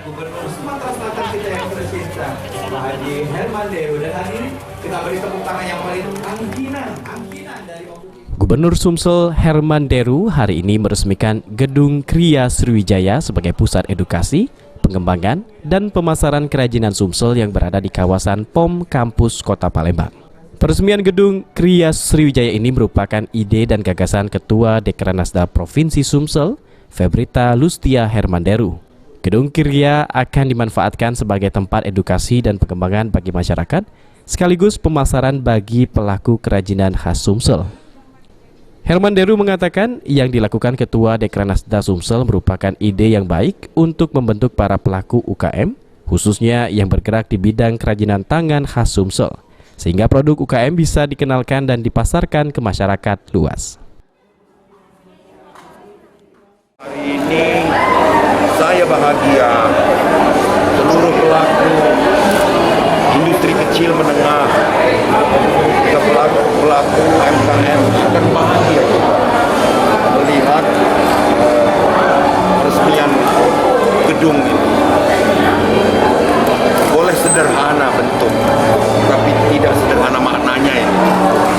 Gubernur Sumatera Selatan kita yang tercinta, Pak Haji Herman Deru, dan hari ini kita beri tepuk tangan yang paling angkinan dari Gubernur Sumsel Herman Deru hari ini meresmikan Gedung Kriya Sriwijaya sebagai pusat edukasi, pengembangan, dan pemasaran kerajinan Sumsel yang berada di kawasan POM Kampus Kota Palembang. Peresmian Gedung Kriya Sriwijaya ini merupakan ide dan gagasan Ketua Dekranasda Provinsi Sumsel, Febrita Lustia Herman Deru. Gedung Kriya akan dimanfaatkan sebagai tempat edukasi dan pengembangan bagi masyarakat, sekaligus pemasaran bagi pelaku kerajinan khas Sumsel. Herman Deru mengatakan yang dilakukan Ketua Dekranasda Sumsel merupakan ide yang baik untuk membentuk para pelaku UKM, khususnya yang bergerak di bidang kerajinan tangan khas Sumsel, sehingga produk UKM bisa dikenalkan dan dipasarkan ke masyarakat luas. Hari ini saya bahagia seluruh pelaku industri kecil menengah, pelaku UMKM akan bahagia melihat resmian gedung ini. Boleh sederhana bentuk, tapi tidak sederhana maknanya ini.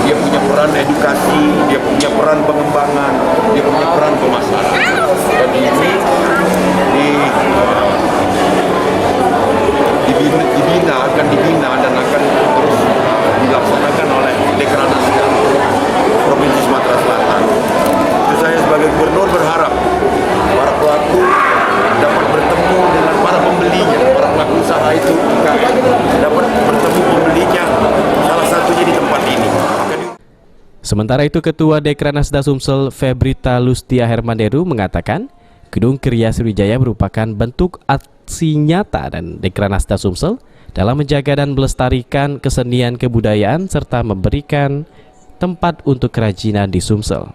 Dia punya peran edukasi, dia punya peran pengembangan, dia punya peran pemasaran. Dan ini akan dibina dan akan terus dilaksanakan oleh Dekranasda Provinsi Sumatera Selatan. Itu saya sebagai gubernur berharap para pelaku dapat bertemu dengan para pembelinya, para pelaku usaha itu dapat bertemu pembelinya, salah satunya di tempat ini. Sementara itu, Ketua Dekranasda Sumsel Febrita Lustia Herman Deru mengatakan Gedung Kriya Sriwijaya merupakan bentuk aksi nyata dan Dekranasda Sumsel dalam menjaga dan melestarikan kesenian kebudayaan serta memberikan tempat untuk kerajinan di Sumsel.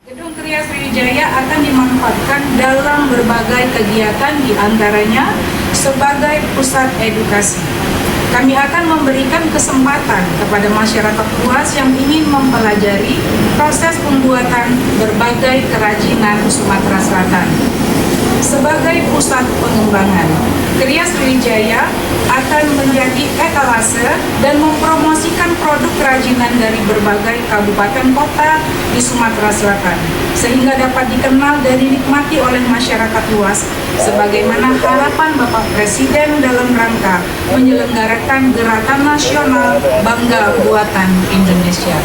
Gedung Kriya Sriwijaya akan dimanfaatkan dalam berbagai kegiatan, diantaranya sebagai pusat edukasi. Kami akan memberikan kesempatan kepada masyarakat luas yang ingin mempelajari proses pembuatan berbagai kerajinan Sumatera Selatan. Sebagai pusat pengembangan, Kriya Sriwijaya akan menjadi etalase dan mempromosikan produk kerajinan dari berbagai kabupaten kota di Sumatera Selatan, sehingga dapat dikenal dan dinikmati oleh masyarakat luas, sebagaimana harapan Bapak Presiden dalam rangka menyelenggarakan Gerakan Nasional Bangga Buatan Indonesia.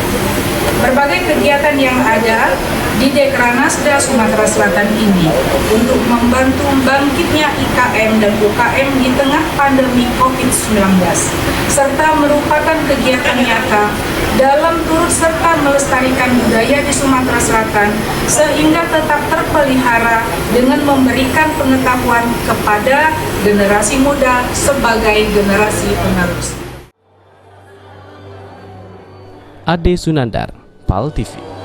Berbagai kegiatan yang ada di Dekranasda Sumatera Selatan ini untuk membantu bangkitnya IKM dan UKM di tengah pandemi COVID-19, serta merupakan kegiatan nyata dalam turut serta melestarikan budaya di Sumatera Selatan sehingga tetap terpelihara dengan memberikan pengetahuan kepada generasi muda sebagai generasi penerus. Ade Sunandar, PAL TV.